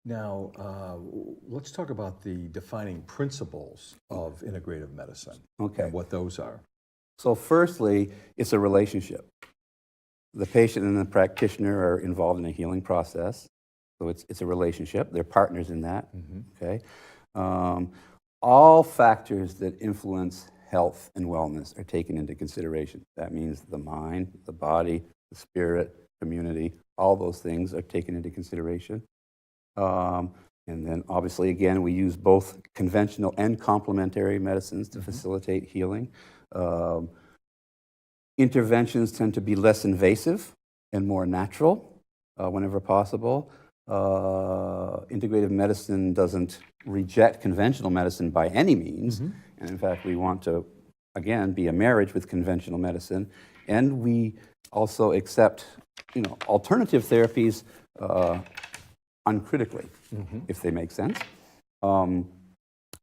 Now, let's talk about the defining principles of integrative medicine Okay. and what those are. So firstly, it's a relationship. The patient and the practitioner are involved in a healing process. So it's a relationship. They're partners in that. Okay. Um, all factors that influence health and wellness are taken into consideration. That means the mind, the body, the spirit, community, all those things are taken into consideration. Um, and then obviously, again, we use both conventional and complementary medicines to facilitate healing. Um, Interventions tend to be less invasive and more natural whenever possible. Integrative medicine doesn't reject conventional medicine by any means. And in fact, we want to, again, be a marriage with conventional medicine. And we also accept, alternative therapies uncritically, if they make sense. Um,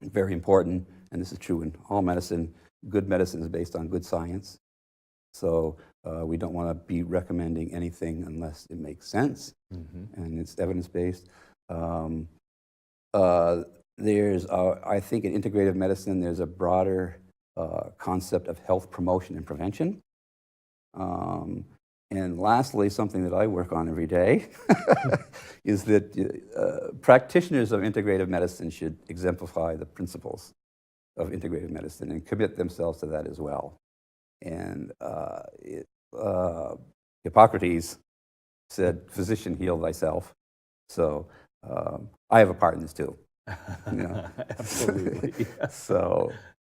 Very important, and this is true in all medicine, good medicine is based on good science. So we don't want to be recommending anything unless it makes sense and it's evidence-based. I think in integrative medicine, there's a broader concept of health promotion and prevention. And lastly, something that I work on every day is that practitioners of integrative medicine should exemplify the principles of integrative medicine and commit themselves to that as well. And Hippocrates said, "Physician, heal thyself." So I have a part in this too. Absolutely. So